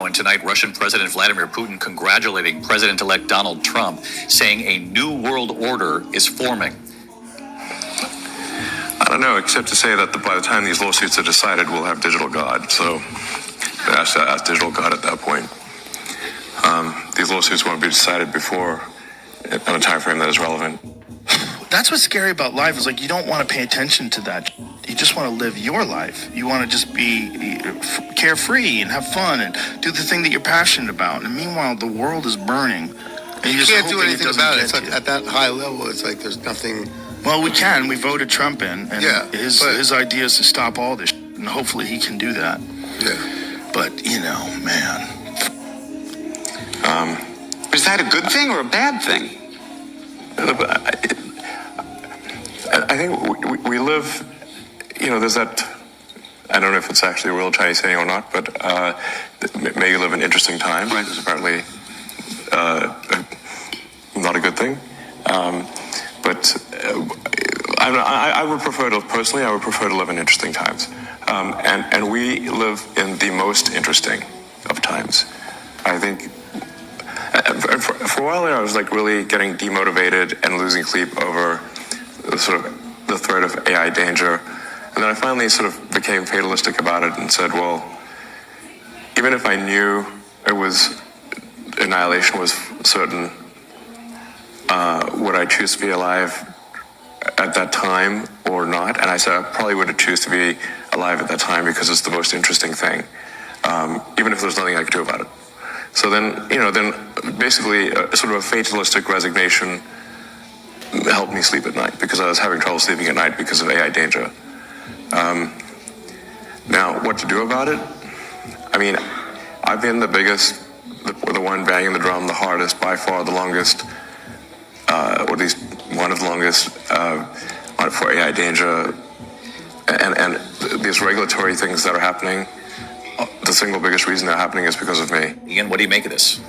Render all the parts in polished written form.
And tonight, Russian President Vladimir Putin congratulating President-elect Donald Trump, saying a new world order is forming. I don't know, except to say that by the time these lawsuits are decided, we'll have digital God. So ask digital God at that point. These lawsuits won't be decided before on a time frame that is relevant. That's what's scary about life, is like you don't want to pay attention to that. You just want to live your life. You want to just be carefree and have fun and do the thing that you're passionate about. And meanwhile, the world is burning. And you can't do anything about it. It's like at that high level, it's like there's nothing. Well, we can. We voted Trump in. And his idea is to stop all this. And hopefully he can do that. Yeah. But, man. Is that a good thing or a bad thing? I think we live, there's that, I don't know if it's actually a real Chinese saying or not, but may you live in interesting times. Right. It's apparently not a good thing. I would prefer to, personally, live in interesting times. And we live in the most interesting of times. I think for a while there, I was like really getting demotivated and losing sleep over the threat of AI danger. And then I finally sort of became fatalistic about it and said, well, even if I knew annihilation was certain, would I choose to be alive at that time or not? And I said I probably would choose to be alive at that time because it's the most interesting thing, even if there's nothing I could do about it. So then basically sort of a fatalistic resignation helped me sleep at night because I was having trouble sleeping at night because of AI danger. Now, what to do about it? I mean, I've been the biggest, the one banging the drum the hardest, by far the longest, or at least one of the longest for AI danger. And these regulatory things that are happening, the single biggest reason they're happening is because of me. Ian, what do you make of this?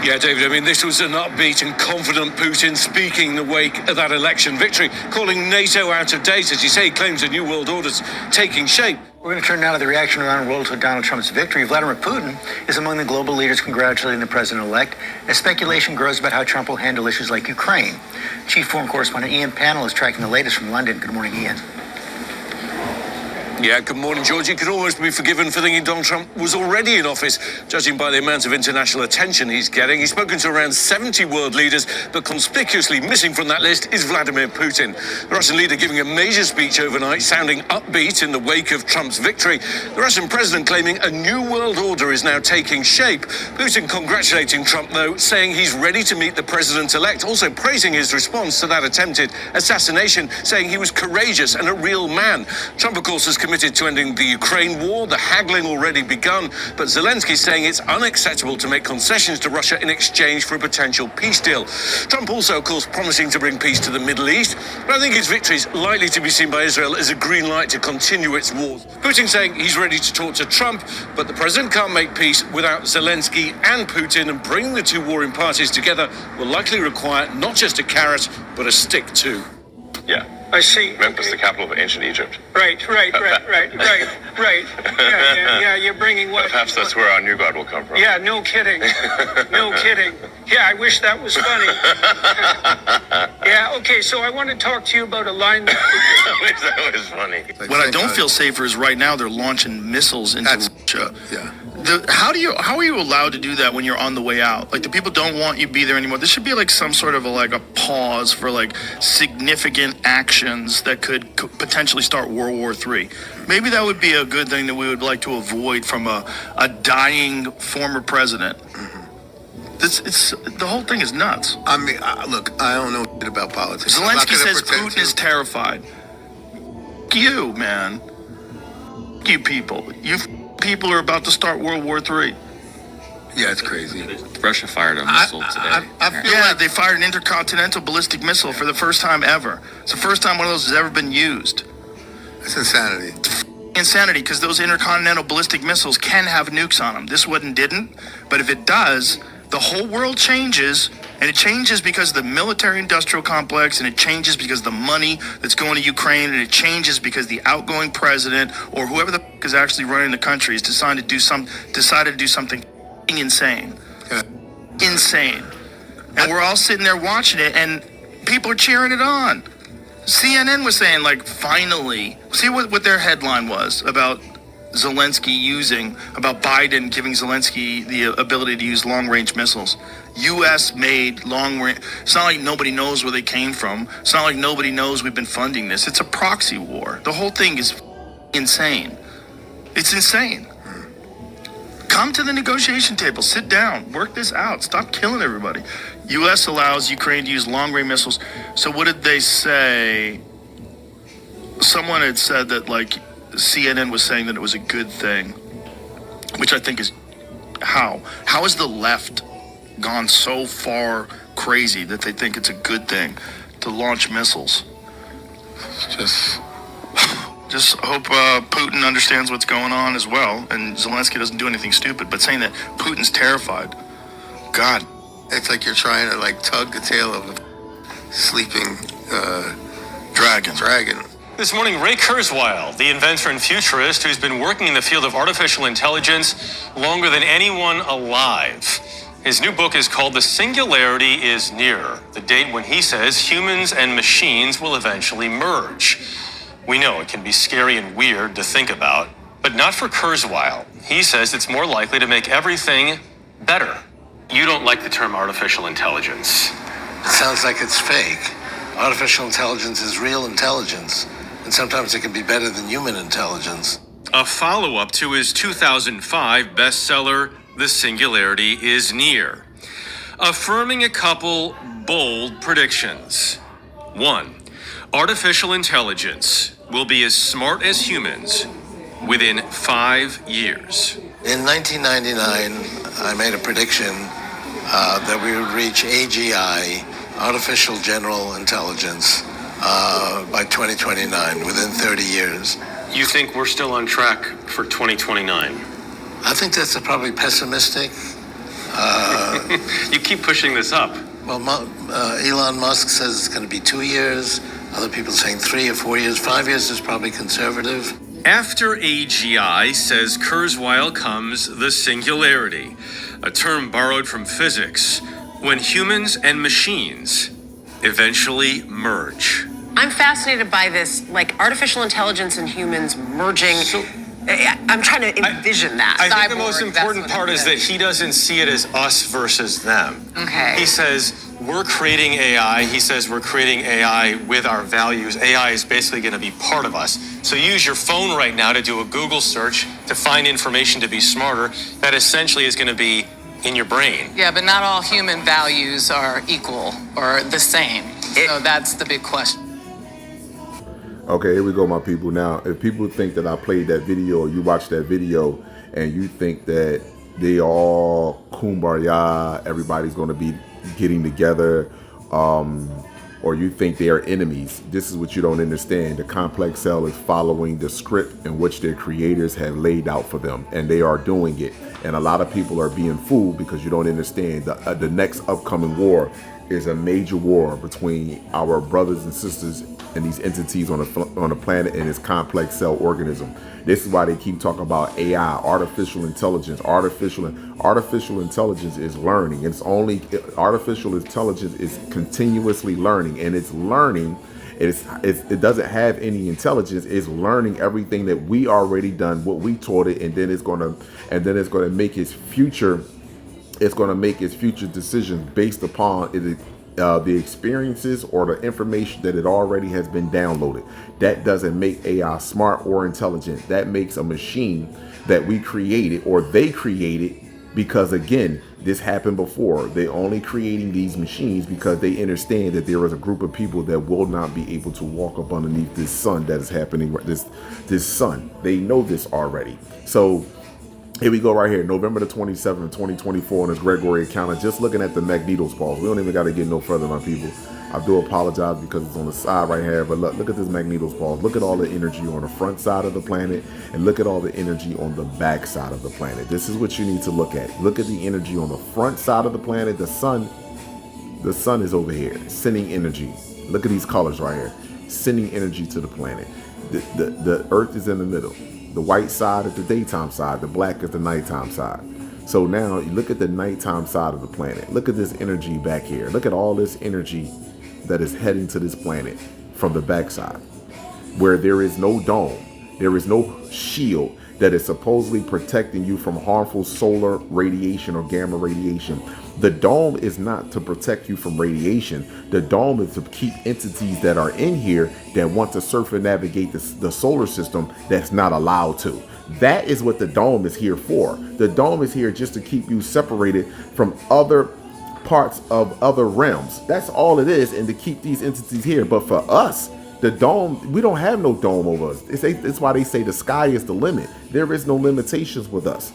Yeah, David, I mean, this was an upbeat and confident Putin speaking in the wake of that election victory, calling NATO out of date. As you say, he claims a new world order's taking shape. We're going to turn now to the reaction around the world to Donald Trump's victory. Vladimir Putin is among the global leaders congratulating the president-elect as speculation grows about how Trump will handle issues like Ukraine. Chief Foreign Correspondent Ian Pannell is tracking the latest from London. Good morning, Ian. Yeah, good morning, George. You could almost be forgiven for thinking Donald Trump was already in office, judging by the amount of international attention he's getting. He's spoken to around 70 world leaders, but conspicuously missing from that list is Vladimir Putin. The Russian leader giving a major speech overnight, sounding upbeat in the wake of Trump's victory. The Russian president claiming a new world order is now taking shape. Putin congratulating Trump, though, saying he's ready to meet the president-elect, also praising his response to that attempted assassination, saying he was courageous and a real man. Trump, of course, has committed to ending the Ukraine war, the haggling already begun, but Zelensky saying it's unacceptable to make concessions to Russia in exchange for a potential peace deal. Trump also, of course, promising to bring peace to the Middle East, but I think his victory is likely to be seen by Israel as a green light to continue its wars. Putin saying he's ready to talk to Trump, but the president can't make peace without Zelensky and Putin, and bringing the two warring parties together will likely require not just a carrot, but a stick too. Yeah. I see. Memphis, the capital of ancient Egypt. Right. Yeah, you're bringing what? Perhaps that's where our new God will come from. Yeah, no kidding. No kidding. Yeah, I wish that was funny. Yeah, okay, so I want to talk to you about a line I wish that was funny. What I don't feel safer is right now they're launching missiles into Russia. Yeah. How are you allowed to do that when you're on the way out? Like, the people don't want you to be there anymore. There should be like some sort of a pause for like significant actions that could potentially start World War III. Maybe that would be a good thing that we would like to avoid from a dying former president. The whole thing is nuts. I mean, look, I don't know shit about politics. Zelensky says Putin is terrified. You, man. You people. You people are about to start World War III. Yeah, it's crazy. Russia fired a missile today. They fired an intercontinental ballistic missile for the first time ever. It's the first time one of those has ever been used. It's insanity. Insanity, because those intercontinental ballistic missiles can have nukes on them. This one didn't, but if it does, the whole world changes, And it changes because of the military-industrial complex, and it changes because of the money that's going to Ukraine, and it changes because the outgoing president or whoever the f- is actually running the country has decided to do something insane. Insane. And we're all sitting there watching it, and people are cheering it on. CNN was saying, like, finally, see what their headline was about about Biden giving Zelensky the ability to use long-range missiles. U.S. made long-range. It's not like nobody knows where they came from. It's not like nobody knows we've been funding this. It's a proxy war. The whole thing is insane. It's insane. Come to the negotiation table. Sit down. Work this out. Stop killing everybody. U.S. allows Ukraine to use long-range missiles. So what did they say? Someone had said that, like, CNN was saying that it was a good thing, which I think is how has the left gone so far crazy that they think it's a good thing to launch missiles? Just hope Putin understands what's going on as well, and Zelensky doesn't do anything stupid. But saying that Putin's terrified, God, It's like you're trying to like tug the tail of a sleeping dragon. This morning, Ray Kurzweil, the inventor and futurist who's been working in the field of artificial intelligence longer than anyone alive. His new book is called The Singularity is Near, the date when he says humans and machines will eventually merge. We know it can be scary and weird to think about, but not for Kurzweil. He says it's more likely to make everything better. You don't like the term artificial intelligence. It sounds like it's fake. Artificial intelligence is real intelligence, and sometimes it can be better than human intelligence. A follow-up to his 2005 bestseller, The Singularity is Near, affirming a couple bold predictions. 1. Artificial intelligence will be as smart as humans within 5 years. In 1999, I made a prediction that we would reach AGI, Artificial General Intelligence, by 2029, within 30 years. You think we're still on track for 2029? I think that's probably pessimistic. You keep pushing this up. Well, Elon Musk says it's going to be 2 years. Other people saying 3 or 4 years. 5 years is probably conservative. After AGI, says Kurzweil, comes the singularity, a term borrowed from physics, when humans and machines eventually merge. I'm fascinated by this, like artificial intelligence and humans merging. I'm trying to envision that. I think the most important part is that he doesn't see it as us versus them. Okay. He says, we're creating AI. He says we're creating AI with our values. AI is basically going to be part of us. So use your phone right now to do a Google search to find information to be smarter. That essentially is going to be in your brain. Yeah, but not all human values are equal or the same. So that's the big question. Okay, here we go, my people. Now, if people think that I played that video or you watch that video and you think that they all kumbaya, everybody's going to be getting together, or you think they are enemies, this is what you don't understand. The complex cell is following the script in which their creators have laid out for them, and they are doing it. And a lot of people are being fooled because you don't understand. The next upcoming war is a major war between our brothers and sisters and these entities on the planet and this complex cell organism. This is why they keep talking about AI, artificial intelligence. Artificial intelligence is learning. Artificial intelligence is continuously learning, and it's learning. It doesn't have any intelligence. It's learning everything that we already done, what we taught it, and then it's gonna make its future. It's going to make its future decisions based upon the experiences or the information that it already has been downloaded. That doesn't make AI smart or intelligent. That makes a machine that we created or they created because, again, this happened before. They're only creating these machines because they understand that there is a group of people that will not be able to walk up underneath this sun that is happening, this sun. They know this already. So here we go right here, November the 27th, 2024 on the Gregorian calendar. Just looking at the magnetospause. We don't even got to get no further, my people. I do apologize because it's on the side right here, but look at this magnetospause. Look at all the energy on the front side of the planet, and look at all the energy on the back side of the planet. This is what you need to look at. Look at the energy on the front side of the planet, the sun. The sun is over here, sending energy. Look at these colors right here, sending energy to the planet. The Earth is in the middle. The white side is the daytime side. The black is the nighttime side. So now you look at the nighttime side of the planet. Look at this energy back here. Look at all this energy that is heading to this planet from the backside, where there is no dome. There is no shield that is supposedly protecting you from harmful solar radiation or gamma radiation. The dome is not to protect you from radiation. The dome is to keep entities that are in here that want to circumnavigate the solar system that's not allowed to. That is what the dome is here for. The dome is here just to keep you separated from other parts of other realms. That's all it is, and to keep these entities here. But for us, the dome, we don't have no dome over us. It's why they say the sky is the limit. There is no limitations with us.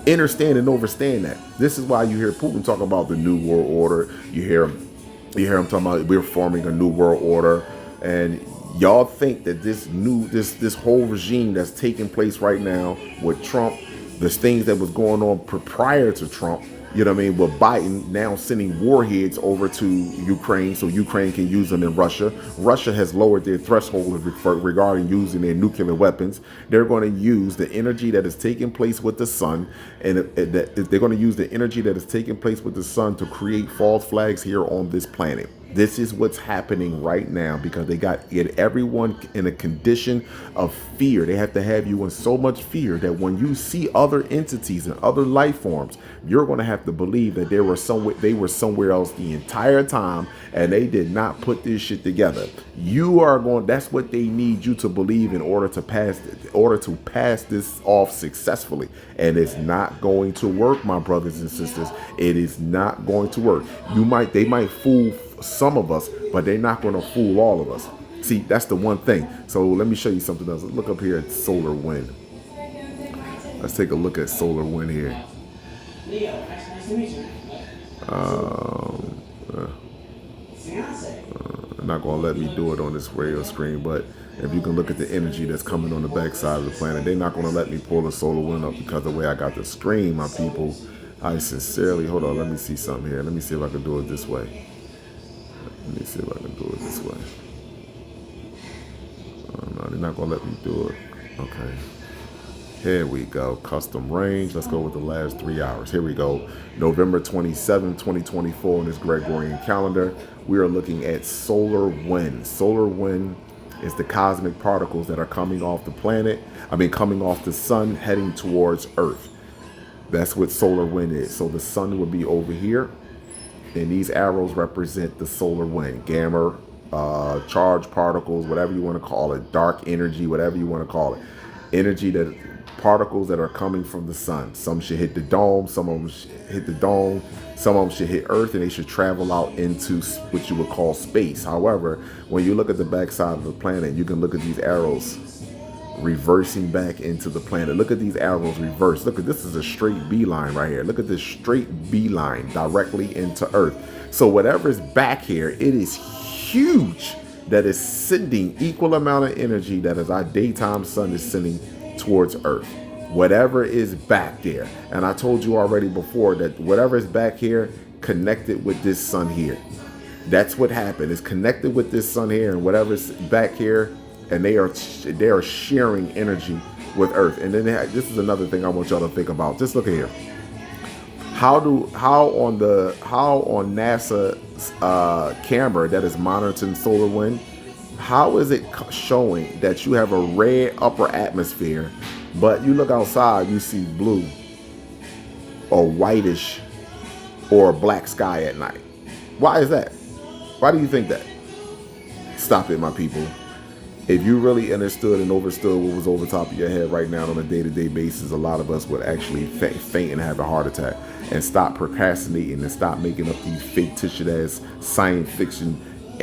Understand and overstand that. This is why you hear Putin talk about the new world order. You hear him talking about we're forming a new world order, and y'all think that this whole regime that's taking place right now with Trump, the things that was going on prior to Trump, you know what I mean, with Biden now sending warheads over to Ukraine so Ukraine can use them in Russia. Russia has lowered their threshold regarding using their nuclear weapons. They're going to use the energy that is taking place with the sun, and they're going to use the energy that is taking place with the sun to create false flags here on this planet. This is what's happening right now because they got everyone in a condition of fear. They have to have you in so much fear that when you see other entities and other life forms, you're going to have to believe that they were somewhere else the entire time, and they did not put this shit together. That's what they need you to believe in order to pass this off successfully. And it's not going to work, my brothers and sisters. It is not going to work. They might fool some of us, but they're not going to fool all of us. See, that's the one thing. So let me show you something else. Look up here at solar wind. Let's take a look at solar wind here. They're not going to let me do it on this radio screen, but if you can look at the energy that's coming on the backside of the planet, they're not going to let me pull the solar wind up because of the way I got the screen, my people. I sincerely, hold on, let me see something here. Let me see if I can do it this way. Let me see if I can do it this way. No, they're not going to let me do it. Okay. Here we go. Custom range. Let's go with the last 3 hours. Here we go. November 27, 2024 on this Gregorian calendar. We are looking at solar wind. Solar wind is the cosmic particles that are coming off the planet. Coming off the sun, heading towards Earth. That's what solar wind is. So the sun would be over here, and these arrows represent the solar wind. Gamma, charged particles, whatever you want to call it, dark energy, whatever you want to call it. Particles that are coming from the sun. Some should hit the dome, some of them should hit the dome, some of them should hit Earth, and they should travel out into what you would call space. However, when you look at the backside of the planet, you can look at these arrows reversing back into the planet. Look at these arrows reverse. Look at this is a straight beeline right here. Look at this straight beeline directly into Earth. So whatever is back here, it is huge, that is sending equal amount of energy that is our daytime sun is sending towards Earth. Whatever is back there, and I told you already before that whatever is back here connected with this sun here. That's what happened. It's connected with this sun here, and whatever's back here, and they are sharing energy with Earth. And then this is another thing I want y'all to think about. Just look at here. How on NASA's camera that is monitoring solar wind, how is it showing that you have a red upper atmosphere, but you look outside, you see blue or whitish or a black sky at night? Why is that? Why do you think that? Stop it, my people. If you really understood and understood what was over top of your head right now on a day-to-day basis, a lot of us would actually faint and have a heart attack, and stop procrastinating and stop making up these fictitious science fiction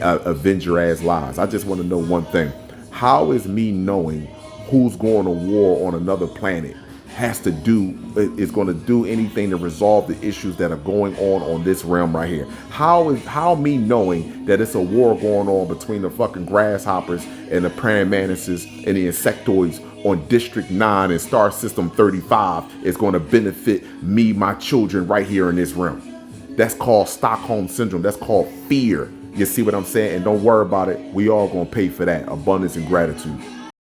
Avenger-ass lies. I just want to know one thing. How is me knowing who's going to war on another planet is going to do anything to resolve the issues that are going on this realm right here? How me knowing that it's a war going on between the fucking grasshoppers and the praying mantises and the insectoids on District 9 and Star System 35 is going to benefit me, my children right here in this realm? That's called Stockholm Syndrome. That's called fear. You see what I'm saying? And don't worry about it. We all gonna pay for that. Abundance and gratitude.